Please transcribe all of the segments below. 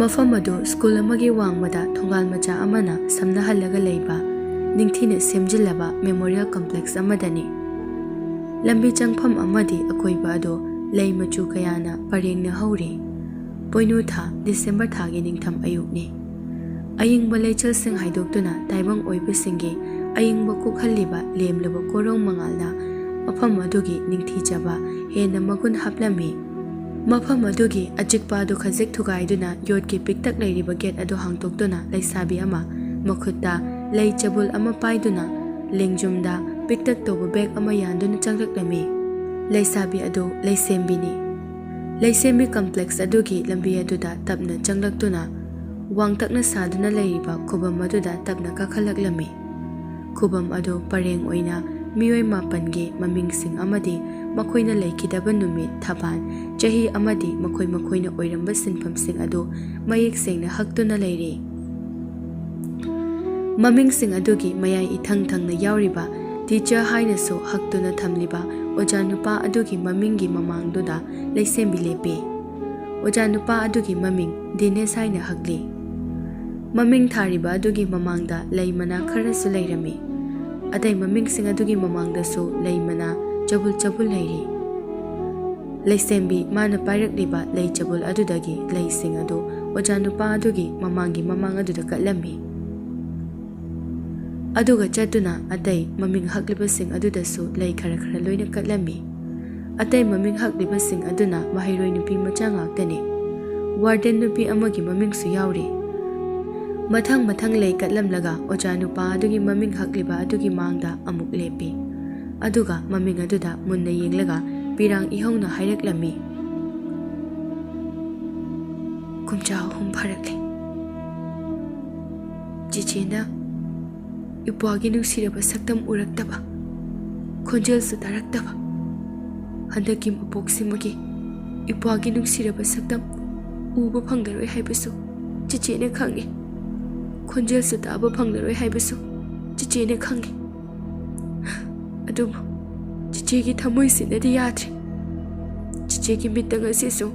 ꯃꯐꯝ ꯑꯗꯨ ꯁ꯭ꯀꯨꯜ ꯑꯃꯒꯤ ꯋꯥꯡꯃꯗ ꯊꯣꯡꯒꯥꯜ ꯃꯆꯥ ꯑꯃꯅ ꯁꯝꯅꯍꯜꯂꯒ ꯂꯩꯕ ꯅꯤꯡꯊꯤꯅ ꯁꯦꯝꯖꯤꯜꯂꯕ ꯃꯦꯃꯣꯔꯤꯌꯦꯜ ꯀꯝꯄ꯭ꯂꯦꯛꯁ ꯑꯃꯗꯅꯤ꯫ ꯂꯝꯕꯤ ꯆꯪꯐꯝ ꯑꯃꯗꯤ ꯑꯀꯣꯏꯕ ꯑꯗꯨ ꯂꯩ ꯃꯆꯨ ꯀꯌꯥꯅ ꯄꯔꯦꯡꯅ ꯍꯧꯔꯤ꯫ ꯄꯣꯏꯅꯨ ꯊꯥ ꯗꯤꯁꯦꯝꯕꯔ ꯊꯥꯒꯤ ꯅꯤꯡꯊꯝ ꯑꯌꯨꯛꯅꯤ꯫ ꯑꯏꯪꯕ ꯂꯩꯆꯜꯁꯤꯡ ꯍꯥꯏꯗꯣꯛꯇꯨꯅ ꯇꯥꯏꯕꯪ ꯑꯣꯏꯕꯁꯤꯡꯒꯤ ꯑꯏꯪꯕ ꯀꯣꯛꯍꯜꯂꯤꯕ ꯂꯦꯝꯂꯕ ꯀꯣꯔꯧ ꯃꯉꯥꯜꯅ ꯃꯐꯝ ꯑꯗꯨꯒꯤ ꯅꯤꯡꯊꯤꯖꯕ ꯍꯦꯟꯅ ꯃꯒꯨꯟ ꯍꯥꯞꯂꯝꯃꯤ꯫ ꯃꯐꯝ ꯑꯗꯨꯒꯤ ꯑꯆꯤꯛꯄ ꯑꯗꯨ ꯈꯖꯤꯛ ꯊꯨꯒꯥꯏꯗꯨꯅ ꯌꯣꯠꯀꯤ ꯄꯤꯛꯇꯛ ꯂꯩꯔꯤꯕ ꯒꯦꯠ ꯑꯗꯨ ꯍꯥꯡꯗꯣꯛꯇꯨꯅ ꯂꯩꯁꯥꯕꯤ ꯑꯃ ꯃꯈꯨꯠꯇ ꯂꯩ ꯆꯕꯨꯜ ꯑꯃ ꯄꯥꯏꯗꯨꯅ ꯂꯦꯡꯖꯨꯝꯗ ꯄꯤꯛꯇꯛ ꯇꯧꯕ ꯕꯦꯒ ꯑꯃ ꯌꯥꯟꯗꯨꯅ ꯆꯪꯂꯛꯂꯝꯃꯤ꯫ ꯂꯩꯁꯥꯕꯤ ꯑꯗꯨ ꯂꯩꯁꯦꯝꯕꯤꯅꯤ꯫ ꯂꯩꯁꯦꯝꯕꯤ ꯀꯝꯄ꯭ꯂꯦꯛꯁ ꯑꯗꯨꯒꯤ ꯂꯝꯕꯤ ꯑꯗꯨꯗ ꯇꯞꯅ ꯆꯪꯂꯛꯇꯨꯅ ꯋꯥꯡꯇꯛꯅ ꯁꯥꯗꯨꯅ ꯂꯩꯔꯤꯕ ꯈꯨꯕꯝ ꯑꯗꯨꯗ ꯇꯞꯅ ꯀꯥꯈꯠꯂꯛꯂꯝꯃꯤ꯫ ꯈꯨꯕꯝ ꯑꯗꯨ ꯄꯔꯦꯡ ꯑꯣꯏꯅ ꯃꯤꯑꯣꯏ 9ꯒꯤ ꯃꯃꯤꯡꯁꯤꯡ ꯑꯃꯗꯤ ꯃꯈꯣꯏꯅ ꯂꯩꯈꯤꯗꯕ ꯅꯨꯃꯤꯠ, ꯊꯕꯥꯟ, ꯆꯍꯤ ꯑꯃꯗꯤ ꯃꯈꯣꯏꯅ ꯑꯣꯏꯔꯝꯕ ꯁꯤꯟꯐꯝꯁꯤꯡ ꯑꯗꯨ ꯃꯌꯦꯛ ꯁꯦꯡꯅ ꯍꯛꯇꯨꯅ ꯂꯩꯔꯤ꯫ ꯃꯃꯤꯡꯁꯤꯡ ꯑꯗꯨꯒꯤ ꯃꯌꯥꯏ ꯏꯊꯪ ꯊꯪꯅ ꯌꯥꯎꯔꯤꯕ ꯇꯤꯆꯔ ꯍꯥꯏꯅꯁꯨ ꯍꯛꯇꯨꯅ ꯊꯝꯂꯤꯕ ꯑꯣꯖꯥ ꯅꯨꯄꯥ ꯑꯗꯨꯒꯤ ꯃꯃꯤꯡꯒꯤ ꯃꯃꯥꯡꯗꯨꯗ ꯂꯩꯁꯦꯝꯕꯤ ꯂꯦꯞꯄꯤ꯫ ꯑꯣꯖꯥ ꯅꯨꯄꯥ ꯑꯗꯨꯒꯤ ꯃꯃꯤꯡ ꯗꯤꯅꯦꯁ ꯍꯥꯏꯅ ꯍꯛꯂꯤ꯫ ꯃꯃꯤꯡ ꯊꯥꯔꯤꯕ ꯑꯗꯨꯒꯤ ꯃꯃꯥꯡꯗ ꯂꯩ ꯃꯅꯥ ꯈꯔꯁꯨ ꯂꯩꯔꯝꯃꯤ꯫ ꯑꯇꯩ ꯃꯃꯤꯡꯁꯤꯡ ꯑꯗꯨꯒꯤ ꯃꯃꯥꯡꯗꯁꯨ ꯂꯩ ꯃꯅꯥ ꯆꯕꯨꯜ ꯆꯕꯨꯜ ꯂꯩꯔꯤ꯫ ꯂꯩꯁꯦꯝꯕꯤ ꯃꯥꯅ ꯄꯥꯏꯔꯛꯂꯤꯕ ꯂꯩ ꯆꯕꯨꯜ ꯑꯗꯨꯗꯒꯤ ꯂꯩꯁꯤꯡ ꯑꯗꯨ ꯑꯣꯖꯥ ꯅꯨꯄꯥ ꯑꯗꯨꯒꯤ ꯃꯃꯥꯡ ꯑꯗꯨꯗ ꯀꯠꯂꯝꯃꯤ꯫ ꯑꯗꯨꯒ ꯆꯠꯇꯨꯅ ꯑꯇꯩ ꯃꯃꯤꯡ ꯍꯛꯂꯤꯕꯁꯤꯡ ꯑꯗꯨꯗꯁꯨ ꯂꯩ ꯈꯔ ꯈꯔ ꯂꯣꯏꯅ ꯀꯠꯂꯝꯃꯤ꯫ ꯑꯇꯩ ꯃꯃꯤꯡ ꯍꯛꯂꯤꯕꯁꯤꯡ ꯑꯗꯨꯅ ꯃꯍꯩꯔꯣꯏ ꯅꯨꯄꯤ ꯃꯆꯥ ꯉꯥꯛꯇꯅꯤ꯫ ꯋꯥꯔꯗꯦꯟ ꯅꯨꯄꯤ ꯑꯃꯒꯤ ꯃꯃꯤꯡꯁꯨ ꯌꯥꯎꯔꯤ꯫ ꯃꯊꯪ ꯂꯩ ꯀꯠꯂꯝꯂꯒ ꯑꯣꯖꯥ ꯅꯨꯄꯥ ꯑꯗꯨꯒꯤ ꯃꯃꯤꯡ ꯍꯛꯂꯤꯕ ꯑꯗꯨꯒꯤ ꯃꯥꯡꯗ ꯑꯃꯨꯛ ꯂꯦꯞꯄꯤ꯫ ꯑꯗꯨꯒ ꯃꯃꯤꯡ ꯑꯗꯨꯗ ꯃꯨꯟꯅ ꯌꯦꯡꯂꯒ ꯄꯤꯔꯥꯡ ꯏꯍꯧꯅ ꯍꯥꯏꯔꯛꯂꯝꯃꯤ, "ꯀꯨꯝꯖꯥ 3 ꯐꯥꯔꯛꯂꯦ꯫ ꯆꯤꯆꯦꯅ ꯏꯄ꯭ꯋꯥꯒꯤ ꯅꯨꯡꯁꯤꯔꯕ ꯁꯛꯇꯝ ꯎꯔꯛꯇꯕ, ꯈꯣꯟꯖꯦꯜꯁꯨ ꯇꯥꯔꯛꯇꯕ, ꯍꯟꯗꯛꯀꯤ ꯃꯄꯣꯛꯁꯤꯃꯒꯤ ꯏꯄ꯭ꯋꯥꯒꯤ ꯅꯨꯡꯁꯤꯔꯕ ꯁꯛꯇꯝ ꯎꯕ ꯐꯪꯂꯔꯣꯏ ꯍꯥꯏꯕꯁꯨ ꯆꯤꯆꯦꯅ ꯈꯪꯉꯤ꯫ ꯈꯣꯟꯖꯦꯜꯁꯨ ꯇꯥꯕ ꯐꯪꯂꯔꯣꯏ ꯍꯥꯏꯕꯁꯨ ꯆꯤꯆꯦꯅ ꯈꯪꯉꯤ꯫ ꯑꯗꯨꯕꯨ ꯆꯤꯆꯦꯒꯤ ꯊꯃꯣꯏꯁꯤꯅꯗꯤ ꯌꯥꯗ꯭ꯔꯦ꯫ ꯆꯤꯆꯦꯒꯤ ꯃꯤꯠꯇ ꯉꯁꯤꯁꯨ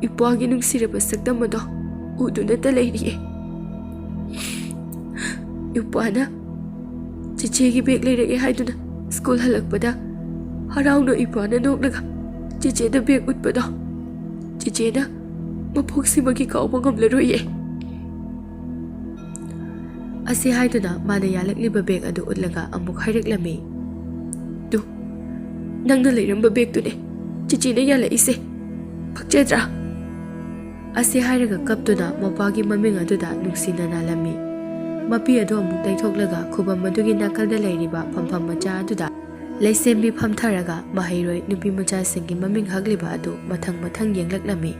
ꯏꯄ꯭ꯋꯥꯒꯤ ꯅꯨꯡꯁꯤꯔꯕ ꯁꯛꯇꯝ ꯑꯗꯣ ꯎꯗꯨꯅꯇ ꯂꯩꯔꯤꯌꯦ꯫ ꯏꯄ꯭ꯋꯥꯅ ꯆꯤꯆꯦꯒꯤ ꯕꯦꯒ ꯂꯩꯔꯛꯑꯦ ꯍꯥꯏꯗꯨꯅ ꯁ꯭ꯀꯨꯜ ꯍꯜꯂꯛꯄꯗ ꯍꯔꯥꯎꯅ ꯏꯄ꯭ꯋꯥꯅ ꯅꯣꯛꯂꯒ ꯆꯤꯆꯦꯗ ꯕꯦꯒ ꯎꯠꯄꯗꯣ ꯆꯤꯆꯦꯅ ꯃꯄꯣꯛꯁꯤꯃꯒꯤ ꯀꯥꯎꯕ ꯉꯝꯂꯔꯣꯏꯌꯦ." ꯑꯁꯤ ꯍꯥꯏꯗꯨꯅ ꯃꯥꯅ ꯌꯥꯜꯂꯛꯂꯤꯕ ꯕꯦꯒ ꯑꯗꯨ ꯎꯠꯂꯒ ꯑꯃꯨꯛ ꯍꯥꯏꯔꯛꯂꯝꯃꯤ, "ꯇꯨ, ꯅꯪꯅ ꯂꯩꯔꯝꯕ ꯕꯦꯒꯇꯨꯅꯦ ꯆꯤꯆꯦꯅ ꯌꯥꯜꯂꯛꯏꯁꯦ꯫ ꯄꯛꯆꯗ꯭ꯔꯥ?" ꯑꯁꯤ ꯍꯥꯏꯔꯒ ꯀꯞꯇꯨꯅ ꯃꯄꯥꯒꯤ ꯃꯃꯤꯡ ꯑꯗꯨꯗ ꯅꯨꯡꯁꯤꯅ ꯅꯥꯜꯂꯝꯃꯤ꯫ ꯃꯄꯤ ꯑꯗꯨ ꯑꯃꯨꯛ ꯇꯩꯊꯣꯛꯂꯒ ꯈꯨꯕꯝ ꯑꯗꯨꯒꯤ ꯅꯥꯀꯜꯗ ꯂꯩꯔꯤꯕ ꯐꯝꯐꯝ ꯃꯆꯥ ꯑꯗꯨꯗ ꯂꯩꯁꯦꯝꯕꯤ ꯐꯝꯊꯔꯒ ꯃꯍꯩꯔꯣꯏ ꯅꯨꯄꯤ ꯃꯆꯥꯁꯤꯡꯒꯤ ꯃꯃꯤꯡ ꯍꯛꯂꯤꯕ ꯑꯗꯨ ꯃꯊꯪ ꯌꯦꯡꯂꯛꯂꯝꯃꯤ꯫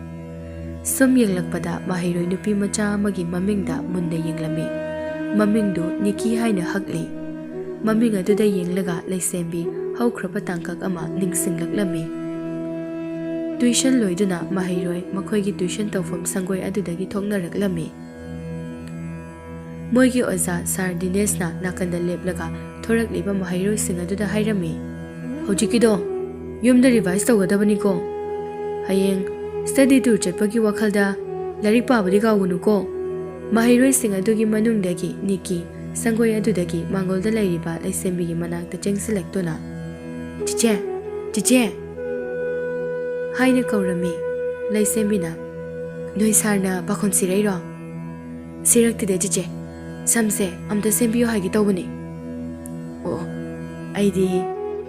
ꯁꯨꯝ ꯌꯦꯡꯂꯛꯄꯗ ꯃꯍꯩꯔꯣꯏ ꯅꯨꯄꯤ ꯃꯆꯥ ꯑꯃꯒꯤ ꯃꯃꯤꯡꯗ ꯃꯨꯟꯅ ꯌꯦꯡꯂꯝꯃꯤ꯫ ꯃꯃꯤꯡꯗꯨ ꯅꯤꯀꯤ ꯍꯥꯏꯅ ꯍꯛꯂꯤ꯫ ꯃꯃꯤꯡ ꯑꯗꯨꯗ ꯌꯦꯡꯂꯒ ꯂꯩꯁꯦꯝꯕꯤ ꯍꯧꯈ꯭ꯔꯕ ꯇꯥꯡꯀꯛ ꯑꯃ ꯅꯤꯡꯁꯤꯡꯂꯛꯂꯝꯃꯤ꯫ ꯇ꯭ꯌꯨꯁꯟ ꯂꯣꯏꯗꯨꯅ ꯃꯍꯩꯔꯣꯏ ꯃꯈꯣꯏꯒꯤ ꯇ꯭ꯌꯨꯁꯟ ꯇꯧꯐꯝ ꯁꯪꯒꯣꯏ ꯑꯗꯨꯗꯒꯤ ꯊꯣꯛꯅꯔꯛꯂꯝꯃꯤ꯫ ꯃꯣꯏꯒꯤ ꯑꯣꯖꯥ ꯁꯥꯔ ꯗꯤꯅꯦꯁꯅ ꯅꯥꯀꯟꯗ ꯂꯦꯞꯂꯒ ꯊꯣꯔꯛꯂꯤꯕ ꯃꯍꯩꯔꯣꯏꯁꯤꯡ ꯑꯗꯨꯗ ꯍꯥꯏꯔꯝꯃꯤ, "ꯍꯧꯖꯤꯛꯀꯤꯗꯣ ꯌꯨꯝꯗ ꯔꯤꯚꯥꯏꯁ ꯇꯧꯒꯗꯕꯅꯤꯀꯣ꯫ ꯍꯌꯦꯡ ꯁ꯭ꯇꯗꯤ ꯇꯨꯔ ꯆꯠꯄꯒꯤ ꯋꯥꯈꯜꯗ ꯂꯥꯏꯔꯤꯛ ꯄꯥꯕꯗꯤ ꯀꯥꯎꯒꯅꯨꯀꯣ." ꯃꯍꯩꯔꯣꯏꯁꯤꯡ ꯑꯗꯨꯒꯤ ꯃꯅꯨꯡꯗꯒꯤ ꯅꯤꯀꯤ ꯁꯪꯒꯣꯏ ꯑꯗꯨꯗꯒꯤ ꯃꯥꯡꯒꯣꯜꯗ ꯂꯩꯔꯤꯕ ꯂꯩꯁꯦꯝꯕꯤꯒꯤ ꯃꯅꯥꯛꯇ ꯆꯪꯁꯤꯜꯂꯛꯇꯨꯅ, "ꯆꯤꯆꯦ, ꯆꯤꯆꯦ" ꯍꯥꯏꯅ ꯀꯧꯔꯝꯃꯤ꯫ ꯂꯩꯁꯦꯝꯕꯤꯅ, "ꯅꯣꯏ ꯁꯥꯔꯅ ꯄꯥꯈꯣꯟ ꯁꯤꯔꯛꯏꯔꯣ?" "ꯁꯤꯔꯛꯇꯦꯗ ꯆꯤꯆꯦ, ꯁꯝꯁꯦ ꯑꯝꯇ ꯁꯦꯝꯕꯤꯌꯨ ꯍꯥꯏꯒꯦ ꯇꯧꯕꯅꯤ." "ꯑꯣ, ꯑꯩꯗꯤ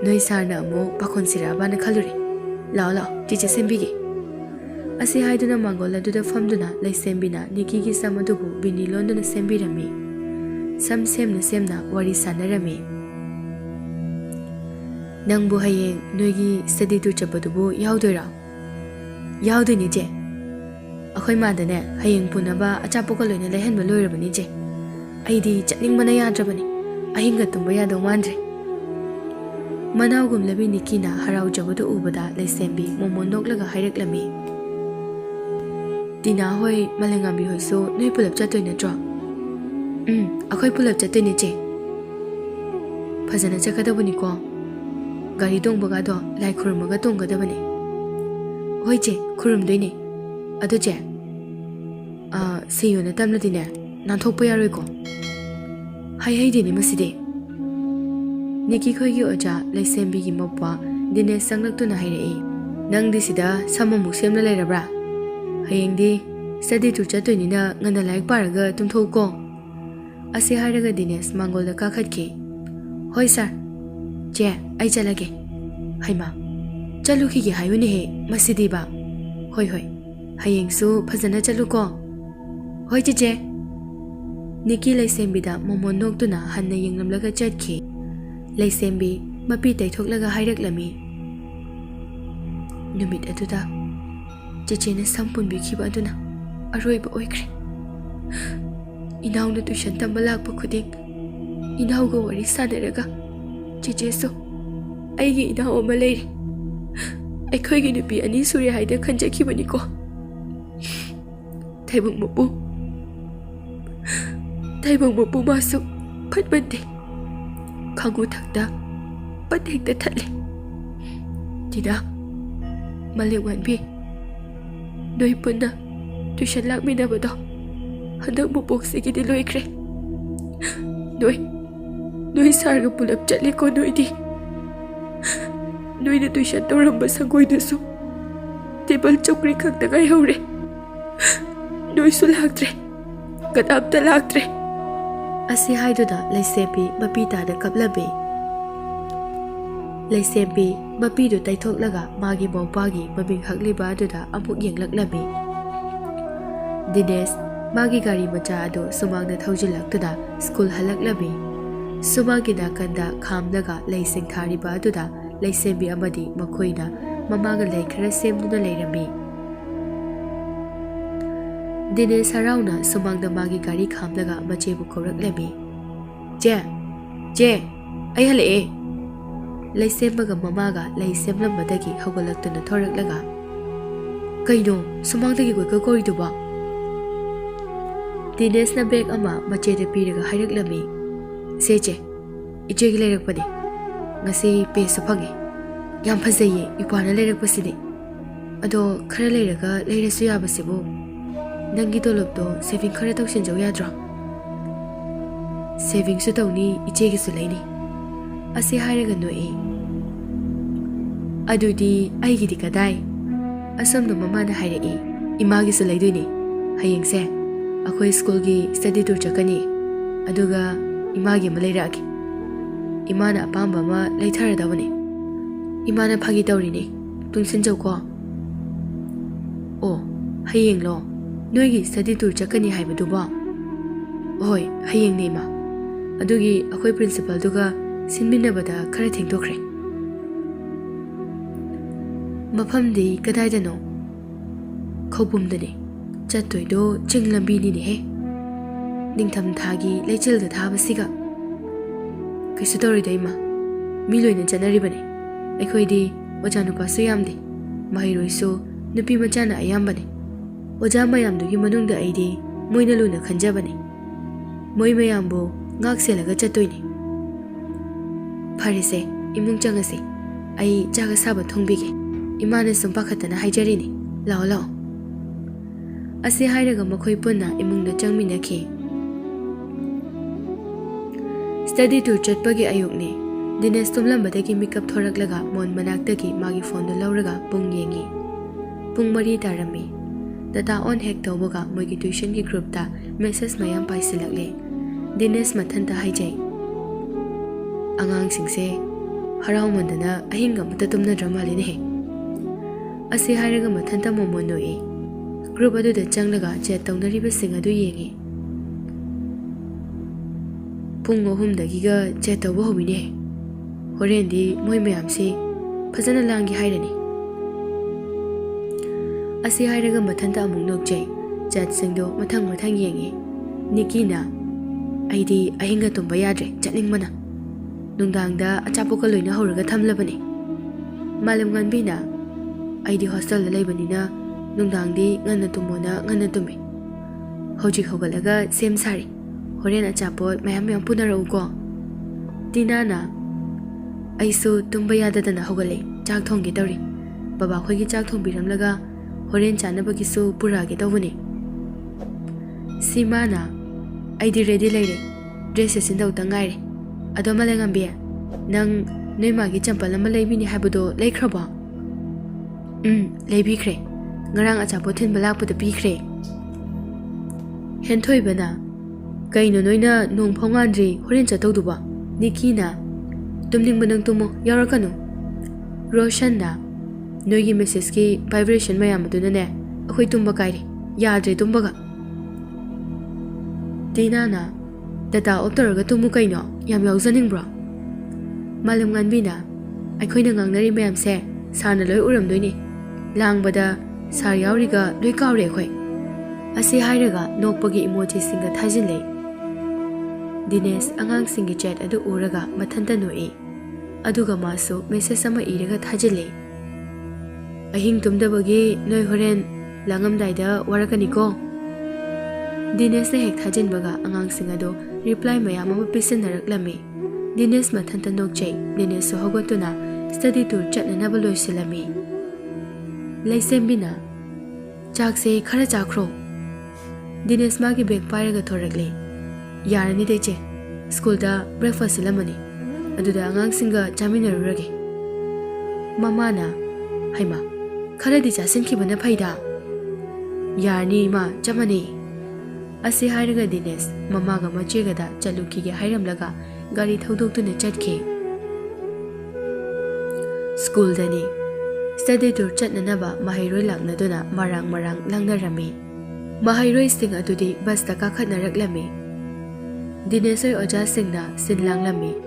ꯅꯣꯏ ꯁꯥꯔꯅ ꯑꯃꯨꯛ ꯄꯥꯈꯣꯟ ꯁꯤꯔꯛꯑꯕꯅ ꯈꯜꯂꯨꯔꯦ꯫ ꯂꯥꯛꯑꯣ ꯆꯤꯆꯦ ꯁꯦꯝꯕꯤꯒꯦ." ꯑꯁꯤ ꯍꯥꯏꯗꯨꯅ ꯃꯥꯡꯒꯣꯜ ꯑꯗꯨꯗ ꯐꯝꯗꯨꯅ ꯂꯩꯁꯦꯝꯕꯤꯅ ꯅꯤꯀꯤꯒꯤ ꯁꯝ ꯑꯗꯨꯕꯨ ꯕꯤꯅꯤ ꯂꯣꯟꯗꯨꯅ ꯁꯦꯝꯕꯤꯔꯝꯃꯤ꯫ ꯁꯝ ꯁꯦꯝꯅ ꯋꯥꯔꯤ ꯁꯥꯟꯅꯔꯝꯃꯤ꯫ "ꯅꯪꯕꯨ ꯍꯌꯦꯡ ꯅꯣꯏꯒꯤ ꯁ꯭ꯇꯗꯤ ꯇꯨꯔ ꯆꯠꯄꯗꯨꯕꯨ ꯌꯥꯎꯗꯣꯏꯔꯣ?" "ꯌꯥꯎꯗꯣꯏꯅꯤ ꯆꯦ꯫ ꯑꯩꯈꯣꯏ ꯃꯥꯗꯅꯦ ꯍꯌꯦꯡ ꯄꯨꯅꯕ ꯑꯆꯥꯄꯣꯠꯀ ꯂꯣꯏꯅ ꯂꯩꯍꯟꯕ ꯂꯣꯏꯔꯕꯅꯤ ꯆꯦ꯫ ꯑꯩꯗꯤ ꯆꯠꯅꯤꯡꯕꯅ ꯌꯥꯗ꯭ꯔꯕꯅꯤ꯫ ꯑꯍꯤꯡꯒ ꯇꯨꯝꯕ ꯌꯥꯗꯧ ꯃꯥꯟꯗ꯭ꯔꯦ." ꯃꯅꯥꯎꯒꯨꯝꯂꯕꯤ ꯅꯤꯀꯤꯅ ꯍꯔꯥꯎꯖꯕꯗꯨ ꯎꯕꯗ ꯂꯩꯁꯦꯝꯕꯤ ꯃꯣꯃꯣꯟ ꯅꯣꯛꯂꯒ ꯍꯥꯏꯔꯛꯂꯝꯃꯤ, "ꯇꯤꯅꯥ ꯍꯣꯏ, ꯃꯥꯂꯦꯝꯉꯥꯟꯕꯤ ꯍꯣꯏꯁꯨ ꯅꯣꯏ ꯄꯨꯂꯞ ꯆꯠꯇꯣꯏ ꯅꯠꯇ꯭ꯔꯣ?" "ꯑꯩꯈꯣꯏ ꯄꯨꯂꯞ ꯆꯠꯇꯣꯏꯅꯤ ꯆꯦ." "ꯐꯖꯅ ꯆꯠꯀꯗꯕꯅꯤꯀꯣ꯫ ꯒꯥꯔꯤ ꯇꯣꯡꯕꯒꯗꯣ ꯂꯥꯏ ꯈꯨꯔꯨꯝꯃꯒ ꯇꯣꯡꯒꯗꯕꯅꯤ." "ꯍꯣꯏ ꯆꯦ, ꯈꯨꯔꯨꯝꯗꯣꯏꯅꯦ꯫ ꯑꯗꯨ ꯆꯦ, ꯁꯤꯌꯣꯅ ꯇꯝꯂꯗꯤꯅꯦ ꯅꯥꯟꯊꯣꯛꯄ ꯌꯥꯔꯣꯏꯀꯣ ꯍꯩꯗꯤꯅꯤ ꯃꯁꯤꯗꯤ ꯅꯤꯀꯤ ꯈꯣꯏꯒꯤ ꯑꯣꯖꯥ ꯂꯩꯁꯦꯝꯕꯤꯒꯤ ꯃꯧꯄ꯭ꯋꯥ ꯗꯤꯅꯦꯁ ꯆꯪꯂꯛꯇꯨꯅ ꯍꯥꯏꯔꯛꯏ ꯅꯪꯗꯤ ꯁꯤꯗ ꯁꯝ ꯑꯃꯨꯛ ꯁꯦꯝꯅ ꯂꯩꯔꯕ꯭ꯔꯥ ꯍꯌꯦꯡꯗꯤ ꯁ꯭ꯇꯗꯤ ꯇꯨꯔ ꯆꯠꯇꯣꯏꯅꯤꯅ ꯉꯟꯅ ꯂꯥꯏꯔꯤꯛ ꯄꯥꯔꯒ ꯇꯨꯝꯊꯣꯛꯎꯀꯣ ꯑꯁꯤ ꯍꯥꯏꯔꯒ ꯗꯤꯅꯦꯁ ꯃꯥꯡꯒꯣꯜꯗ ꯀꯥꯈꯠꯈꯤ ꯍꯣꯏ ꯁꯥꯔ ꯆꯦ ꯑꯩ ꯆꯠꯂꯒꯦ ꯍꯩꯃꯥ ꯆꯠꯂꯨꯈꯤꯒꯦ ꯍꯥꯏꯌꯨꯅꯦꯍꯦ ꯃꯁꯤꯗꯤꯕ ꯍꯣꯏ ꯍꯣꯏ ꯍꯌꯦꯡꯁꯨ ꯐꯖꯅ ꯆꯠꯂꯨꯀꯣ ꯍꯣꯏ ꯆꯦꯆꯦ ꯅꯤꯀꯤ ꯂꯩꯁꯦꯝꯕꯤꯗ ꯃꯣꯃꯣꯟ ꯅꯣꯛꯇꯨꯅ ꯍꯟꯅ ꯌꯦꯡꯂꯝꯂꯒ ꯆꯠꯈꯤ ꯂꯩꯁꯦꯝꯕꯤ ꯃꯄꯤ ꯇꯩꯊꯣꯛꯂꯒ ꯍꯥꯏꯔꯛꯂꯝꯃꯤ ꯅꯨꯃꯤꯠ ꯑꯗꯨꯗ ꯆꯦꯆꯦꯅ ꯁꯝ ꯄꯨꯟꯕꯤꯈꯤꯕ ꯑꯗꯨꯅ ꯑꯔꯣꯏꯕ ꯑꯣꯏꯈ꯭ꯔꯦ ꯏꯅꯥꯎꯅ ꯇꯨꯏꯁꯟ ꯇꯝꯕ ꯂꯥꯛꯄ ꯈꯨꯗꯤꯡ ꯏꯅꯥꯎꯒ ꯋꯥꯔꯤ ꯁꯥꯟꯅꯔꯒ ꯆꯦꯆꯦꯁꯨ ꯑꯩꯒꯤ ꯏꯅꯥꯎ ꯑꯃ ꯂꯩꯔꯤ ꯑꯩꯈꯣꯏꯒꯤ ꯅꯨꯄꯤ ꯑꯅꯤ ꯁꯨꯔꯦ ꯍꯥꯏꯅ ꯈꯟꯖꯈꯤꯕꯅꯤꯀꯣ ꯊꯩꯕꯨꯡ ꯃꯄꯨ ꯃꯥꯁꯨ ꯐꯠꯃꯟꯗꯦ ꯈꯥꯡꯉꯨ ꯊꯛꯇ ꯄꯠ ꯍꯦꯛꯇ ꯊꯠꯂꯦ ꯇꯤꯅꯥ ꯃꯥꯂꯦꯝꯉꯥꯟꯕꯤ ꯅꯣꯏ ꯄꯨꯟꯅ ꯇꯨꯏꯁꯟ ꯂꯥꯛꯃꯤꯟꯅꯕꯗꯣ ꯍꯟꯗꯛ ꯃꯄꯣꯛꯁꯤꯒꯤꯗꯤ ꯂꯣꯏꯈ꯭ꯔꯦ ꯅꯣꯏ ꯁꯥꯔꯒ ꯄꯨꯂꯞ ꯆꯠꯂꯦꯀꯣ ꯅꯣꯏꯅ ꯇꯨꯏꯁꯟ ꯇꯧꯔꯝꯕ ꯁꯪꯒꯣꯏꯗꯨꯁꯨ ꯇꯦꯕꯜ ꯆꯧꯀ꯭ꯔꯤ ꯈꯛꯇ ꯉꯥꯏꯍꯧꯔꯦ ꯅꯣꯏꯁꯨ ꯂꯥꯛꯇ꯭ꯔꯦ ꯀꯅꯥꯝꯇ ꯂꯥꯛꯇ꯭ꯔꯦ ꯑꯁꯤ ꯍꯥꯏꯗꯨꯅ ꯂꯩꯁꯦꯝꯕꯤ ꯃꯄꯤ ꯇꯥꯗ ꯀꯞꯂꯝꯃꯤ ꯂꯩꯁꯦꯝꯕꯤ ꯃꯄꯤꯗꯨ ꯇꯩꯊꯣꯛꯂꯒ ꯃꯥꯒꯤ ꯃꯧꯄꯥꯒꯤ ꯃꯃꯤꯡ ꯍꯛꯂꯤꯕ ꯑꯗꯨꯗ ꯑꯃꯨꯛ ꯌꯦꯡꯂꯛꯂꯝꯃꯤ ꯗꯤꯅꯦꯁ ꯃꯥꯒꯤ ꯒꯥꯔꯤ ꯃꯆꯥ ꯑꯗꯨ ꯁꯨꯃꯥꯡꯗ ꯊꯧꯖꯤꯜꯂꯛꯇꯨꯅ ꯁ꯭ꯀꯨꯜ ꯍꯜꯂꯛꯂꯝꯃꯤ ꯁꯨꯃꯥꯡꯒꯤ ꯅꯥꯀꯟꯗ ꯈꯥꯝꯂꯒ ꯂꯩꯁꯤꯡ ꯊꯥꯔꯤꯕ ꯑꯗꯨꯗ ꯂꯩꯁꯦꯝꯕꯤ ꯑꯃꯗꯤ ꯃꯈꯣꯏꯅ ꯃꯃꯥꯒ ꯂꯩ ꯈꯔ ꯁꯦꯝꯗꯨꯅ ꯂꯩꯔꯝꯃꯤ ꯗꯤꯅꯦꯁ ꯍꯔꯥꯎꯅ ꯁꯨꯃꯥꯡꯗ ꯃꯥꯒꯤ ꯒꯥꯔꯤ ꯈꯥꯝꯂꯒ ꯃꯆꯦꯕꯨ ꯀꯧꯔꯛꯂꯝꯃꯤ ꯆꯦ ꯑꯩ ꯍꯜꯂꯛꯑꯦ ꯂꯩꯁꯦꯝꯕꯒ ꯃꯃꯥꯒ ꯂꯩ ꯁꯦꯝꯂꯝꯕꯗꯒꯤ ꯍꯧꯒꯠꯂꯛꯇꯨꯅ ꯊꯣꯔꯛꯂꯒ ꯀꯩꯅꯣ ꯁꯨꯃꯥꯡꯗꯒꯤ ꯀꯣꯏꯀꯧ ꯀꯧꯔꯤꯗꯨꯕꯣ ꯗꯤꯅꯦꯁꯅ ꯕꯦꯒ ꯑꯃ ꯃꯆꯦꯗ ꯄꯤꯔꯒ ꯍꯥꯏꯔꯛꯂꯝꯃꯤ ꯆꯦ ꯏꯆꯦꯒꯤ ꯂꯩꯔꯛꯄꯅꯤ ꯉꯁꯤ ꯄꯦꯁꯨ ꯐꯪꯉꯦ ꯌꯥꯝ ꯐꯖꯩꯌꯦ ꯏꯄ꯭ꯋꯥꯅ ꯂꯩꯔꯛꯄꯁꯤꯗꯤ ꯑꯗꯣ ꯈꯔ ꯂꯩꯔꯒ ꯂꯩꯔꯁꯨ ꯌꯥꯕꯁꯤꯕꯨ ꯅꯪꯒꯤ ꯇꯣꯂꯣꯞꯇꯣ ꯁꯦꯚꯤꯡ ꯈꯔ ꯇꯧꯁꯤꯟꯖꯧ ꯌꯥꯗ꯭ꯔꯣ ꯁꯦꯚꯤꯡꯁꯨ ꯇꯧꯅꯤ ꯏꯆꯦꯒꯤꯁꯨ ꯂꯩꯅꯤ ꯑꯁꯤ ꯍꯥꯏꯔꯒ ꯅꯣꯛꯏ ꯑꯗꯨꯗꯤ ꯑꯩꯒꯤꯗꯤ ꯀꯗꯥꯏ ꯑꯁꯣꯝꯗ ꯃꯃꯥꯅ ꯍꯥꯏꯔꯛꯏ ꯏꯃꯥꯒꯤꯁꯨ ꯂꯩꯗꯣꯏꯅꯤ ꯍꯌꯦꯡꯁꯦ ꯑꯩꯈꯣꯏ ꯁ꯭ꯀꯨꯜꯒꯤ ꯁ꯭ꯇꯗꯤ ꯇꯨꯔ ꯆꯠꯀꯅꯤ ꯑꯗꯨꯒ ꯏꯃꯥꯒꯤ ꯑꯃ ꯂꯩꯔꯛꯑꯒꯦ ꯏꯃꯥꯅ ꯑꯄꯥꯝꯕ ꯑꯃ ꯂꯩꯊꯔꯗꯕꯅꯤ 이마는 파기 떠오르니 뚱신저고 하이행로 너희기 스터디 투르 ꯆꯠꯀꯅꯤ 하이ꯕꯗꯨꯕꯣ ꯍꯣꯏ ꯍꯌꯦꯡꯅꯦ ꯏꯃꯥ ꯑꯗꯨꯒꯤ ꯑꯩꯈꯣꯏ ꯄ꯭ꯔꯤꯟꯁꯤꯄꯜꯗꯨꯒ ꯁꯤꯟꯃꯤꯟꯅꯕꯗ ꯈꯔ ꯊꯦꯡꯗꯣꯛꯈ꯭ꯔꯦ ꯃꯐꯝꯗꯤ ꯀꯗꯥꯏꯗꯅꯣ ꯈꯧꯄꯨꯝꯗꯅꯦ ꯆꯠꯇꯣꯏꯗꯣ ꯆꯤꯡ ꯂꯝꯕꯤꯅꯤꯅꯦꯍꯦ ꯅꯤꯡꯊꯝꯊꯥꯒꯤ ꯂꯩꯆꯤꯜꯗ ꯊꯥꯕꯁꯤꯒ ꯀꯩꯁꯨ ꯇꯧꯔꯣꯏꯗ ꯏꯃꯥ ꯃꯤ ꯂꯣꯏꯅ ꯆꯠꯅꯔꯤꯕꯅꯦ ꯑꯩꯈꯣꯏꯗꯤ ꯑꯣꯖꯥ ꯅꯨꯄꯥꯁꯨ ꯌꯥꯝꯗꯦ ꯃꯍꯩꯔꯣꯏꯁꯨ ꯅꯨꯄꯤ ꯃꯆꯥꯅ ꯑꯌꯥꯝꯕꯅꯦ ꯑꯣꯖꯥ ꯃꯌꯥꯝꯗꯨꯒꯤ ꯃꯅꯨꯡꯗ ꯑꯩꯗꯤ ꯃꯣꯏꯅ ꯂꯨꯅ ꯈꯟꯖꯕꯅꯦ ꯃꯣꯏ ꯃꯌꯥꯝꯕꯨ ꯉꯥꯛ ꯁꯦꯜꯂꯒ ꯆꯠꯇꯣꯏꯅꯦ ꯐꯔꯦꯁꯦ ꯏꯃꯨꯡ ꯆꯪꯉꯁꯤ ꯑꯩ ꯆꯥꯛ ꯑꯁꯥꯕ ꯊꯣꯡꯕꯤꯒꯦ ꯏꯃꯥꯅ ꯁꯨꯝ ꯄꯥꯈꯠꯇꯅ ꯍꯥꯏꯖꯔꯤꯅꯤ ꯂꯥꯛꯑꯣ ꯑꯁꯤ ꯍꯥꯏꯔꯒ ꯃꯈꯣꯏ ꯄꯨꯟꯅ ꯏꯃꯨꯡꯗ ꯆꯪꯃꯤꯟꯅꯈꯤ ꯁ꯭ꯇꯗꯤ ꯇꯨꯔ ꯆꯠꯄꯒꯤ ꯑꯌꯨꯛꯅꯤ ꯗꯤꯅꯦꯁ ꯇꯨꯝꯂꯝꯕꯗꯒꯤ ꯃꯤꯀꯞ ꯊꯣꯔꯛꯂꯒ ꯃꯣꯟ ꯃꯅꯥꯛꯇꯒꯤ ꯃꯥꯒꯤ ꯐꯣꯟꯗꯨ ꯂꯧꯔꯒ ꯄꯨꯡ ꯌꯦꯡꯉꯤ ꯄꯨꯡ 4 ꯇꯥꯔꯝꯃꯤ ꯗꯥꯇꯥ ꯑꯣꯟ ꯍꯦꯛ ꯇꯧꯕꯒ ꯃꯣꯏꯒꯤ ꯇ꯭ꯌꯨꯁꯟꯒꯤ ꯒ꯭ꯔꯨꯞꯇ ꯃꯦꯁꯦꯖ ꯃꯌꯥꯝ ꯄꯥꯏꯁꯤꯜꯂꯛꯂꯦ ꯗꯤꯅꯦꯁ ꯃꯊꯟꯇ ꯍꯥꯏꯖꯩ ꯑꯉꯥꯡꯁꯤꯡꯁꯦ ꯍꯔꯥꯎꯃꯟꯗꯅ ꯑꯍꯤꯡ ꯑꯃꯠꯇ ꯇꯨꯝꯅꯗ꯭ꯔ ꯃꯥꯜꯂꯤꯅꯦꯍꯦ ꯑꯁꯤ ꯍꯥꯏꯔꯒ ꯃꯊꯟꯇ ꯃꯣꯃꯣꯟ ꯅꯣꯛꯏ ꯒ꯭ꯔꯨꯞ ꯑꯗꯨꯗ ꯆꯪꯂꯒ ꯆꯦꯠ ꯇꯧꯅꯔꯤꯕꯁꯤꯡ ꯑꯗꯨ ꯌꯦꯡꯉꯤ ꯄꯨꯡ 3ꯗꯒꯤꯒ ꯆꯦꯠ ꯇꯧꯕ ꯍꯧꯋꯤꯅꯦ ꯍꯣꯔꯦꯟꯗꯤ ꯃꯣꯏ ꯃꯌꯥꯝꯁꯤ ꯐꯖꯅ ꯂꯥꯡꯒꯦ ꯍꯥꯏꯔꯅꯤ ꯑꯁꯤ ꯍꯥꯏꯔꯒ ꯃꯊꯟꯇ ꯑꯃꯨꯛ ꯅꯣꯛꯆꯩ ꯆꯦꯠꯁꯤꯡꯗꯣ ꯃꯊꯪ ꯌꯦꯡꯉꯤ ꯅꯤꯀꯤꯅ ꯑꯩꯗꯤ ꯑꯍꯤꯡꯒ ꯇꯨꯝꯕ ꯌꯥꯗ꯭ꯔꯦ ꯆꯠꯅꯤꯡꯕꯅ ꯅꯨꯡꯗꯥꯡꯗ ꯑꯆꯥꯄꯣꯠꯀ ꯂꯣꯏꯅ ꯍꯧꯔꯒ ꯊꯝꯂꯕꯅꯤ ꯃꯥꯂꯦꯝꯉꯥꯟꯕꯤꯅ ꯑꯩꯗꯤ ꯍꯣꯁꯇꯦꯜꯗ ꯂꯩꯕꯅꯤꯅ ꯅꯨꯡꯗꯥꯡꯗꯤ ꯉꯟꯅ ꯇꯨꯝꯃꯣꯅ ꯉꯟꯅ ꯇꯨꯝꯃꯤ ꯍꯧꯖꯤꯛ ꯍꯧꯒꯠꯂꯒ ꯁꯦꯝ ꯁꯥꯔꯤ ꯍꯣꯔꯦꯟ ꯑꯆꯥꯄꯣꯠ ꯃꯌꯥꯝ ꯄꯨꯅꯔꯛꯎꯀꯣ ꯇꯤꯅꯥꯅ ꯑꯩꯁꯨ ꯇꯨꯝꯕ ꯌꯥꯗꯗꯅ ꯍꯧꯒꯠꯂꯦ ꯆꯥꯛ ꯊꯣꯡꯒꯦ ꯇꯧꯔꯤ ꯕꯕꯥ ꯈꯣꯏꯒꯤ ꯆꯥꯛ ꯊꯣꯡꯕꯤꯔꯝꯂꯒ ꯍꯣꯔꯦꯟ ꯆꯥꯅꯕꯒꯤꯁꯨ ꯄꯨꯔꯛꯑꯒꯦ ꯇꯧꯕꯅꯤ Simana aidi ready leire dress sindauta ngaire ado malengambi nang noi magi champal ama leibini habado leikraba leibikhre ngarang achapo thin balakpuda pikhre henthoi bana kaino noina nong phongandri horen chatauduba nikina tumning banang tumo yarakanu Roshan na noigi message ki vibration mayam aduna ne akhoi tumba kairi yadre tumbaga Tina na data optaraga tumu kaino yam yauzaning bro Malam nganbi na akhoi na ngangnari mayam se sarna loi uramdoini langbada sar yauriga loi kawre khoi asi hairaga nokpagi emoji singa thajinle Dinesh angang singi chat adu uraga mathanta noi aduga maso message sama iraga thajile ahing tumdabagi noi horen langamdaida warakani ko Dinesh hek thajin baga angang singado reply mayam ama pisinaraklami Dinesh mathanta nokchei Dinesh hogotuna study tour chatna nabaloi silami laisembina chakse khara chakro Dinesh magi bag pairaga thoragle yarani deche school da breakfast silamani aduda angang singa chaminarurage mama na haima kharadi chasin khibana phaida yarni ma chamani asi hairaga Dinesh mama ga machega da chaluki ge hairamlaga gari thodok chatke school dani study tour chatnanaba mahairoi langnaduna marang langnarami mahairoi sing adudi bus ta kakhatnaraklami Dinesh oja singna sinlanglami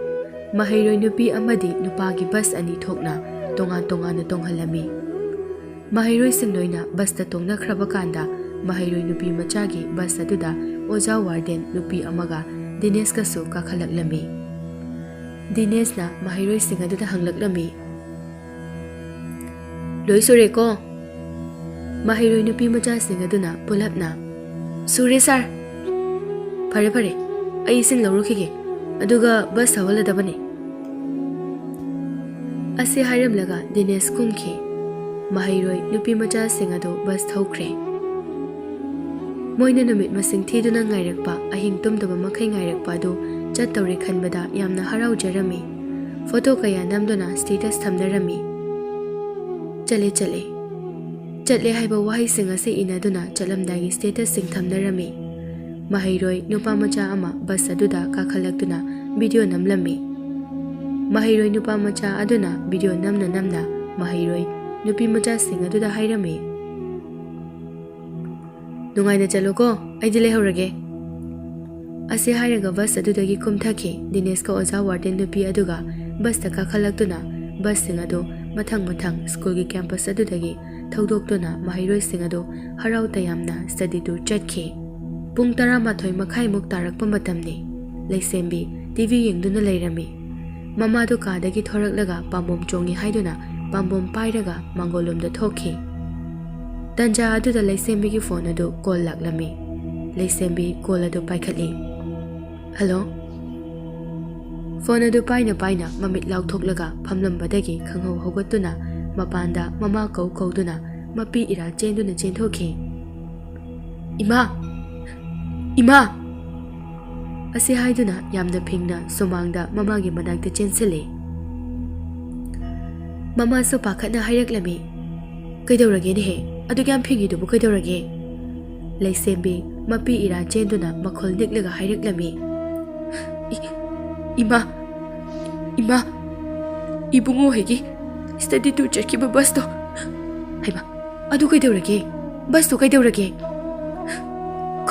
mahairoi nupi amadi nupagi bus ani thokna tongan na tonghalami mahairoi singnoina bus ta tongna khraba kanda mahairoi nupi machagi bus aduda oja warden nupi amaga Dinesh ka su kakhalaklami Dinesh na mahairoi sing aduda hanglaklami loi sure ko mahairoi nupi macha sing aduna pulapna sure sir phare ai sing lawrukhige aduga bus hawaladabani ase hairam laga Dinesh kumkhi mahairoi nupi macha sing adu bus thokre moina numit masing thiduna ngairakpa ahing tumdaba makhai ngairakpa du chattawri khanbada yamna harau jarami photo kaya namduna status thamnarami chale haiba wahai sing ase inaduna chalamdagi status sing thamnarami mahairoi nupa macha ama bus aduda kakhalakduna video namlami mahairoi nupa macha aduna video namna mahairoi nupi macha sing aduda hairami nungaina chalo ko aidi lehorage ase hairaga bus adudagi kumthaki Dinesh ka oja warden nupi aduga bus ta kakhalakduna bus sing adu mathang school gi campus adudagi thodokduna mahairoi sing adu harau tayamna study tour chatki Pung 12 makhai muk tarakpa matamni Laisembi TV yengduna leirami Mama du kadagi thoraklaga pambom chongi haiduna pambom pairaga mangolomda thokhi Tanja aduda Laisembi ki phone adu call laklami Laisembi call adu paikhatli Hello Phone adu paina mamit lauthoklaga phamlambadagi khanghau hogatuna mapanda mama kauduna mapi ira chenduna chenthokhi Ima ase haiduna yamna phingna somangda mamagi manakta chensile mama so pakhatna hairaklami kaidorage ne he adugyam phingi du kaidorage Laisembi mapi ira chenduna makhol niklaga hairaklami Ima ibungo hegi study tour chaki bus to haiba adu kaidorage bus to kaidorage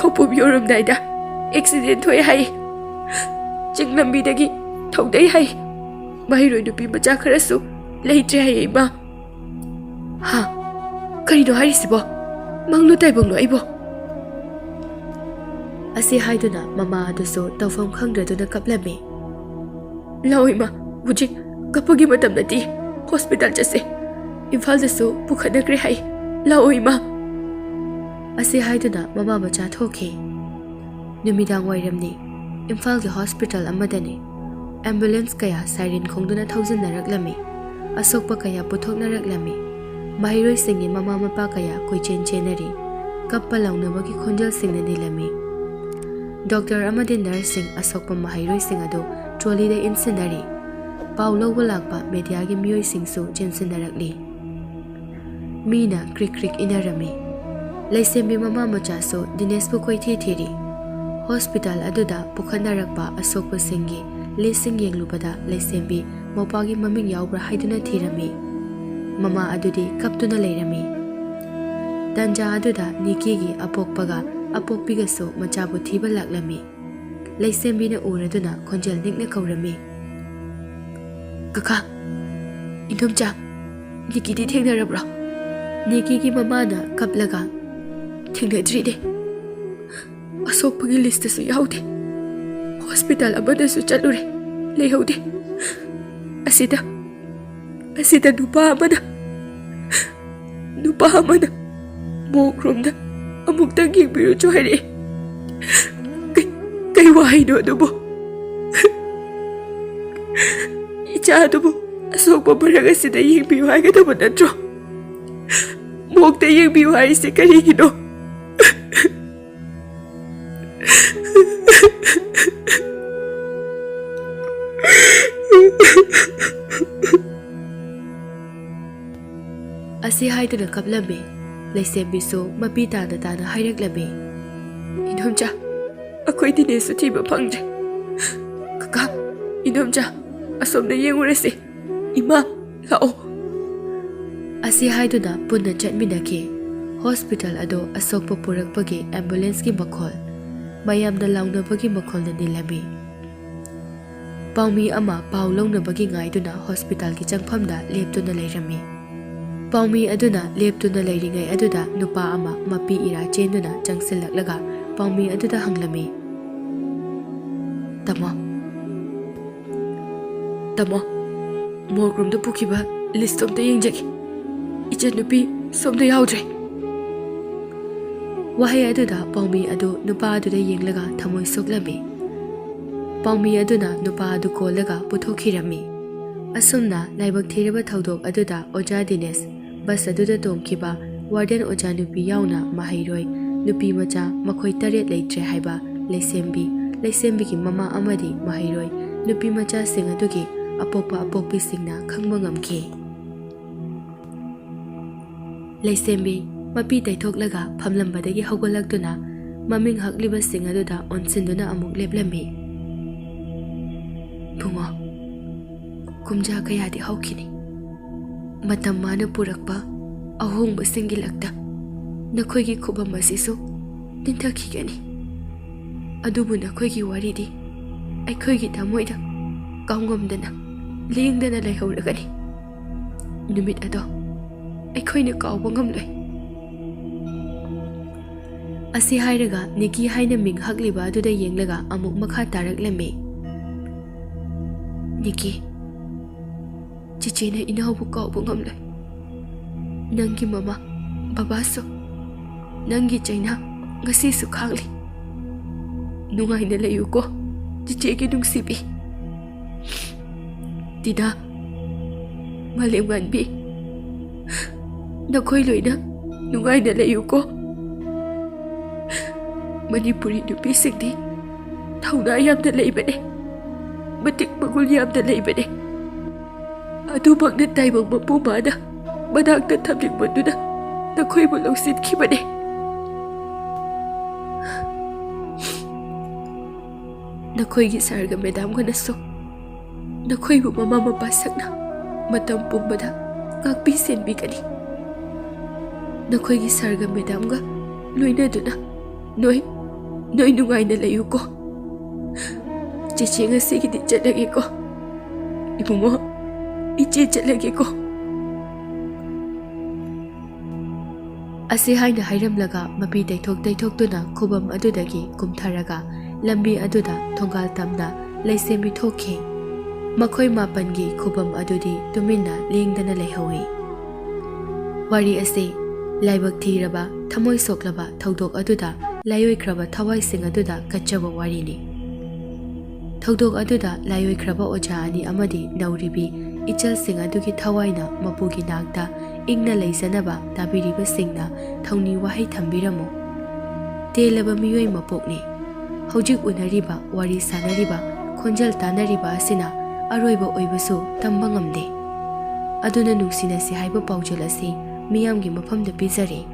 Kopum yorum daida accident hoy hai chinglambi dagi thodai hai mahairoi nupi macha kharasu leitre hai ma ha kari do harisibo manglu taibonglo aibo ase haiduna mama aduso tawfam khangdraduna kaplami loi ma hujik kapagi matam nati hospital chase imphal dasu pukhanakre hai loi ma ase haiduna mama macha thokhi numidang wairamni imphal ge hospital amadani ambulance kaya siren khongduna thaujanaraklami asokpa kaya puthoknaraklami mahairoi singi mama mapa kaya koichen chenari kappa launabagi khonjal singna dilami doctor ꯑꯃꯗꯤ ꯅꯔꯁꯁꯤꯡ ꯑꯁꯣꯛꯄ ꯃꯍꯩꯔꯣꯏꯁꯤꯡ ꯑꯗꯨ ꯇ꯭ꯔꯣꯂꯤꯗ ꯏꯟꯁꯤꯟꯅꯔꯤ꯫ ꯄꯥꯎ ꯂꯧꯕ ꯂꯥꯛꯄ ꯃꯦꯗꯤꯌꯥꯒꯤ ꯃꯤꯑꯣꯏꯁꯤꯡꯁꯨ ꯆꯦꯟꯁꯤꯟꯅꯔꯛꯂꯤ꯫ ꯃꯤꯅ ꯀ꯭ꯔꯤꯛ ꯀ꯭ꯔꯤꯛ ꯏꯅꯔꯝꯃꯤ꯫ ꯂꯩꯁꯦꯝꯕꯤ ꯃꯃꯥ ꯃꯆꯥꯁꯨ ꯗꯤꯅꯦꯁꯄꯨ ꯀꯣꯏꯊꯤ ꯊꯤꯔꯤ꯫ ꯍꯣꯁꯄꯤꯇꯥꯜ ꯑꯗꯨꯗ ꯄꯨꯈꯠꯅꯔꯛꯄ ꯑꯁꯣꯛꯄꯁꯤꯡꯒꯤ ꯂꯤꯁꯁꯤꯡ ꯌꯦꯡꯂꯨꯕꯗ ꯂꯩꯁꯦꯝꯕꯤ ꯃꯧꯄꯥꯒꯤ ꯃꯃꯤꯡ ꯌꯥꯎꯕ꯭ꯔꯥ ꯍꯥꯏꯗꯨꯅ ꯊꯤꯔꯝꯃꯤ꯫ ꯃꯃꯥ ꯑꯗꯨꯗꯤ ꯀꯞꯇꯨꯅ ꯂꯩꯔꯝꯃꯤ꯫ ꯇꯟꯖꯥ ꯑꯗꯨꯗ ꯅꯤꯀꯤꯒꯤ ꯑꯄꯣꯛꯄꯒ ꯑꯄꯣꯛꯄꯤꯒꯁꯨ ꯃꯆꯥꯕꯨ ꯊꯤꯕ ꯂꯥꯛꯂꯝꯃꯤ꯫ ꯂꯩꯁꯦꯝꯕꯤꯅ ꯎꯔꯗꯨꯅ ꯈꯣꯟꯖꯦꯜ ꯅꯤꯛꯅ ꯀꯧꯔꯝꯃꯤ꯫ ꯀꯀꯥ, ꯏꯟꯗꯣꯝꯆꯥ, ꯅꯤꯀꯤꯗꯤ ꯊꯦꯡꯅꯔꯕ꯭ꯔꯣ? ꯅꯤꯀꯤꯒꯤ ꯃꯃꯥꯅ ꯀꯞꯂꯒ, ꯊꯦꯡꯅꯗ꯭ꯔꯤꯅꯦ꯫ ꯑꯁꯣꯛꯄꯒꯤ ꯂꯤꯁꯇꯁꯨ ꯌꯥꯎꯗꯦ꯫ ꯍꯣꯁꯄꯤꯇꯥꯜ ꯑꯃꯗꯁꯨ ꯆꯠꯂꯨꯔꯦ, ꯂꯩꯍꯧꯗꯦ꯫ ꯑꯁꯤꯗ ꯅꯨꯄꯥ ꯑꯃꯅ ꯃꯣꯛꯔꯣꯝꯗ ꯑꯃꯨꯛꯇꯪ ꯌꯦꯡꯕꯤꯔꯨꯆꯣ ꯍꯥꯏꯔꯛꯑꯦ꯫ ꯀꯩ ꯋꯥꯍꯩꯅꯣ ꯑꯗꯨꯕꯨ? ꯏꯆꯥ ꯑꯗꯨꯕꯨ ꯑꯁꯣꯛꯄ ꯃꯔꯛ ꯑꯁꯤꯗ ꯌꯦꯡꯕꯤꯌꯨ ꯍꯥꯏꯒꯗꯕ ꯅꯠꯇ꯭ꯔꯣ? ꯃꯣꯛꯇ ꯌꯦꯡꯕꯤꯌꯨ ꯍꯥꯏꯔꯤꯁꯦ ꯀꯔꯤꯒꯤꯅꯣ? ꯑꯁꯤ ꯍꯥꯏꯗꯨꯅ ꯀꯞꯂꯝꯃꯤ꯫ ꯂꯩꯁꯦꯝꯕꯤꯁꯨ ꯃꯄꯤ ꯇꯥꯅ ꯇꯥꯅ ꯍꯥꯏꯔꯛꯂꯝꯃꯤ꯫ ꯏꯟꯗꯣꯝꯆꯥ, ꯑꯩꯈꯣꯏ ꯗꯤꯅꯦꯁꯁꯨ ꯊꯤꯕ ꯐꯪꯗ꯭ꯔꯦ꯫ ꯀꯀꯥ, ꯏꯟꯗꯣꯝꯆꯥ, ꯑꯁꯣꯝꯗ ꯌꯦꯡꯉꯨꯔꯁꯤ꯫ ꯏꯃꯥ, ꯂꯥꯛꯑꯣ꯫ ꯑꯁꯤ ꯍꯥꯏꯗꯨꯅ ꯄꯨꯟꯅ ꯆꯠꯃꯤꯟꯅꯈꯤ꯫ ꯍꯣꯁꯄꯤꯇꯥꯜ ꯑꯗꯨ ꯑꯁꯣꯛꯄ ꯄꯨꯔꯛꯄꯒꯤ ꯑꯦꯝꯕꯨꯂꯦꯟꯁꯀꯤ ꯃꯈꯣꯜ, ꯃꯌꯥꯝꯅ ꯂꯥꯎꯅꯕꯒꯤ ꯃꯈꯣꯜꯅ ꯅꯤꯜꯂꯝꯃꯤ꯫ ꯄꯥꯎꯃꯤ ꯑꯃ ꯄꯥꯎ ꯂꯧꯅꯕꯒꯤ ꯉꯥꯏꯗꯨꯅ ꯍꯣꯁꯄꯤꯇꯥꯜꯒꯤ ꯆꯪꯐꯝꯗ ꯂꯦꯞꯇꯨꯅ ꯂꯩꯔꯝꯃꯤ꯫ ꯄꯥꯎꯃꯤ ꯑꯗꯨꯅ ꯂꯦꯞꯇꯨꯅ ꯂꯩꯔꯤꯉꯩ ꯑꯗꯨꯗ ꯅꯨꯄꯥ ꯑꯃ ꯃꯄꯤ ꯏꯔꯥ ꯆꯦꯟꯗꯨꯅ ꯆꯪꯁꯤꯜꯂꯛꯂꯒ ꯄꯥꯎꯃꯤ ꯑꯗꯨꯗ ꯍꯪꯂꯝꯃꯤ꯫ ꯇꯥꯃꯣ, ꯃꯣꯔꯒꯔꯣꯝꯗ ꯄꯨꯈꯤꯕ ꯂꯤꯁꯇꯣ ꯑꯝꯇ ꯌꯦꯡꯖꯒꯦ꯫ ꯏꯆꯟꯅꯨꯄꯤ ꯁꯣꯝꯗ ꯌꯥꯎꯗ꯭ꯔꯦ꯫ ꯋꯥꯍꯩ ꯑꯗꯨꯗ ꯄꯥꯎꯃꯤ ꯑꯗꯨ ꯅꯨꯄꯥ ꯑꯗꯨꯗ ꯌꯦꯡꯂꯒ ꯊꯃꯣꯏ ꯁꯣꯛꯂꯝꯃꯤ꯫ ꯄꯥꯎꯃꯤ ꯑꯗꯨꯅ ꯅꯨꯄꯥ ꯑꯗꯨ ꯀꯣꯜꯂꯒ ꯄꯨꯊꯣꯛꯈꯤꯔꯝꯃꯤ꯫ ꯑꯁꯨꯝꯅ ꯂꯥꯏꯕꯛ ꯊꯤꯔꯕ ꯊꯧꯗꯣꯛ ꯑꯗꯨꯗ ꯑꯣꯖꯥ ꯗꯤꯅꯦꯁ, ꯕꯁ ꯑꯗꯨꯗ ꯇꯣꯡꯈꯤꯕ ꯋꯥꯔꯗꯦꯟ ꯑꯣꯖꯥ ꯅꯨꯄꯤ ꯌꯥꯎꯅ ꯃꯍꯩꯔꯣꯏ ꯅꯨꯄꯤ ꯃꯆꯥ ꯃꯈꯣꯏ 7 ꯂꯩꯇ꯭ꯔꯦ ꯍꯥꯏꯕ ꯂꯩꯁꯦꯝꯕꯤ, ꯂꯩꯁꯦꯝꯕꯤꯒꯤ ꯃꯃꯥ ꯑꯃꯗꯤ ꯃꯍꯩꯔꯣꯏ ꯅꯨꯄꯤ ꯃꯆꯥꯁꯤꯡ ꯑꯗꯨꯒꯤ ꯑꯄꯣꯛꯄ ꯑꯄꯣꯛꯄꯤꯁꯤꯡꯅ ꯈꯪꯕ ꯉꯝꯈꯤ꯫ ꯂꯩꯁꯦꯝꯕꯤ ꯃꯄꯤ ꯇꯩꯊꯣꯛꯂꯒ ꯐꯝꯂꯝꯕꯗꯒꯤ ꯍꯧꯒꯠꯂꯛꯇꯨꯅ ꯃꯃꯤꯡ ꯍꯛꯂꯤꯕꯁꯤꯡ ꯑꯗꯨꯗ ꯑꯣꯟꯁꯤꯟꯗꯨꯅ ꯑꯃꯨꯛ ꯂꯦꯞꯂꯝꯃꯤ꯫ ꯕꯨꯡꯉꯣ, ꯀꯨꯝꯖꯥ ꯀꯌꯥꯗꯤ ꯍꯧꯈꯤꯅꯤ꯫ ꯃꯇꯝ ꯃꯥꯅ ꯄꯨꯔꯛꯄ ꯑꯍꯣꯡꯕꯁꯤꯡꯒꯤ ꯂꯛꯇ ꯅꯈꯣꯏꯒꯤ ꯈꯨꯕꯝ ꯑꯁꯤꯁꯨ ꯇꯤꯟꯊꯈꯤꯒꯅꯤ꯫ ꯑꯗꯨꯕꯨ ꯅꯈꯣꯏꯒꯤ ꯋꯥꯔꯤꯗꯤ ꯑꯩꯈꯣꯏꯒꯤ ꯊꯃꯣꯏꯗ ꯀꯥꯎꯉꯝꯗꯅ ꯂꯦꯡꯗꯅ ꯂꯩꯍꯧꯔꯒꯅꯤ꯫ ꯅꯨꯃꯤꯠ ꯑꯗꯣ ꯑꯩꯈꯣꯏꯅ ꯀꯥꯎꯕ ꯉꯝꯂꯣꯏ꯫ ꯑꯁꯤ ꯍꯥꯏꯔꯒ ꯅꯤꯀꯤ ꯍꯥꯏꯅ ꯃꯤꯡ ꯍꯛꯂꯤꯕ ꯑꯗꯨꯗ ꯌꯦꯡꯂꯒ ꯑꯃꯨꯛ ꯃꯈꯥ ꯇꯥꯔꯛꯂꯝꯃꯤ꯫ ꯅꯤꯀꯤ, ꯆꯤꯆꯦꯅ ꯏꯅꯥꯎꯕꯨ ꯀꯥꯎꯕ ꯉꯝꯂꯣꯏ꯫ ꯅꯪꯒꯤ ꯃꯃꯥ, ꯕꯕꯥꯁꯨ ꯅꯪꯒꯤ ꯆꯩꯅꯥ ꯉꯁꯤꯁꯨ ꯈꯥꯡꯂꯤ꯫ ꯅꯨꯡꯉꯥꯏꯅ ꯂꯩꯌꯨꯀꯣ ꯆꯤꯆꯦꯒꯤ ꯅꯨꯡꯁꯤꯕꯤ꯫ ꯇꯤꯅꯥ, ꯃꯥꯂꯦꯝꯉꯥꯟꯕꯤ, ꯅꯈꯣꯏ ꯂꯣꯏꯅ ꯅꯨꯡꯉꯥꯏꯅ ꯂꯩꯌꯨꯀꯣ꯫ ꯃꯅꯤꯄꯨꯔꯤ ꯅꯨꯄꯤꯁꯤꯡꯗꯤ ꯊꯧꯅꯥ ꯌꯥꯝꯅ ꯂꯩꯕꯅꯦ, ꯃꯇꯤꯛ ꯃꯒꯨꯟ ꯌꯥꯝꯅ ꯂꯩꯕꯅꯦ꯫ ꯑꯗꯨꯃꯛꯅ ꯇꯥꯏꯕꯪ ꯃꯄꯨ ꯃꯥꯅ ꯃꯅꯥꯛꯇ ꯊꯝꯅꯤꯡꯕꯗꯨꯅ ꯅꯈꯣꯏꯕꯨ ꯂꯧꯁꯤꯟꯈꯤꯕꯅꯦ꯫ ꯅꯈꯣꯏꯒꯤ ꯁꯥꯔꯒ ꯃꯦꯗꯥꯝꯒꯅꯁꯨ ꯅꯈꯣꯏꯕꯨ ꯃꯃꯥ ꯃꯄꯥ ꯁꯛꯅ ꯃꯇꯝ ꯄꯨꯝꯕꯗ ꯉꯥꯛꯄꯤ ꯁꯦꯟꯕꯤꯒꯅꯤ꯫ ꯅꯈꯣꯏꯒꯤ ꯁꯥꯔꯒ ꯃꯦꯗꯥꯝꯒ ꯂꯣꯏꯅꯗꯨꯅ ꯅꯣꯏ ꯅꯨꯡꯉꯥꯏꯅ ꯂꯩꯌꯨꯀꯣ꯫ ꯆꯤꯆꯦ ꯉꯁꯤꯒꯤꯗꯤ ꯆꯠꯂꯒꯦꯀꯣ꯫ ꯏꯕꯨꯡꯉꯣ, ꯏꯆꯦ ꯆꯠꯂꯒꯦꯀꯣ꯫ ꯑꯁꯤ ꯍꯥꯏꯅ ꯍꯥꯏꯔꯝꯂꯒ ꯃꯄꯤ ꯇꯩꯊꯣꯛꯇꯨꯅ ꯈꯨꯕꯝ ꯑꯗꯨꯗꯒꯤ ꯀꯨꯝꯊꯔꯒ ꯂꯝꯕꯤ ꯑꯗꯨꯗ ꯊꯣꯡꯒꯥꯜ ꯇꯝꯅ ꯂꯩꯁꯦꯝꯕꯤ ꯊꯣꯛꯈꯤ꯫ ꯃꯈꯣꯏ 9ꯒꯤ ꯈꯨꯕꯝ ꯑꯗꯨꯗꯤ ꯇꯨꯃꯤꯟꯅ ꯂꯦꯡꯗꯅ ꯂꯩꯍꯧꯏ꯫ ꯋꯥꯔꯤ ꯑꯁꯤ ꯂꯥꯏꯕꯛ ꯊꯤꯔꯕ, ꯊꯃꯣꯏ ꯁꯣꯛꯂꯕ ꯊꯧꯗꯣꯛ ꯑꯗꯨꯗ ꯂꯥꯏꯑꯣꯏꯈ꯭ꯔꯕ ꯊꯋꯥꯏꯁꯤꯡ ꯑꯗꯨꯗ ꯀꯠꯆꯕ ꯋꯥꯔꯤꯅꯤ꯫ ꯊꯧꯗꯣꯛ ꯑꯗꯨꯗ ꯂꯥꯏꯑꯣꯏꯈ꯭ꯔꯕ ꯑꯣꯖꯥ ꯑꯅꯤ ꯑꯃꯗꯤ ꯅꯧꯔꯤꯕꯤ ꯏꯆꯜꯁꯤꯡ ꯑꯗꯨꯒꯤ ꯊꯋꯥꯏꯅ ꯃꯄꯨꯒꯤ ꯅꯥꯛꯇ ꯏꯪꯅ ꯂꯩꯖꯅꯕ ꯇꯥꯕꯤꯔꯤꯕꯁꯤꯡꯅ ꯊꯧꯅꯤ ꯋꯥꯍꯩ ꯊꯝꯕꯤꯔꯝꯃꯨ꯫ ꯇꯦꯜꯂꯕ ꯃꯤꯑꯣꯏ ꯃꯄꯣꯛꯅꯤ, ꯍꯧꯖꯤꯛ ꯎꯅꯔꯤꯕ, ꯋꯥꯔꯤ ꯁꯥꯅꯔꯤꯕ, ꯈꯣꯟꯖꯦꯜ ꯇꯥꯅꯔꯤꯕ ꯑꯁꯤꯅ ꯑꯔꯣꯏꯕ ꯑꯣꯏꯕꯁꯨ ꯇꯝꯕ ꯉꯝꯗꯦ꯫ ꯑꯗꯨꯅ ꯅꯨꯡꯁꯤꯅꯁꯤ ꯍꯥꯏꯕ ꯄꯥꯎꯖꯦꯜ ꯑꯁꯤ ꯃꯤꯌꯥꯝꯒꯤ ꯃꯐꯝꯗ ꯄꯤꯖꯔꯤ꯫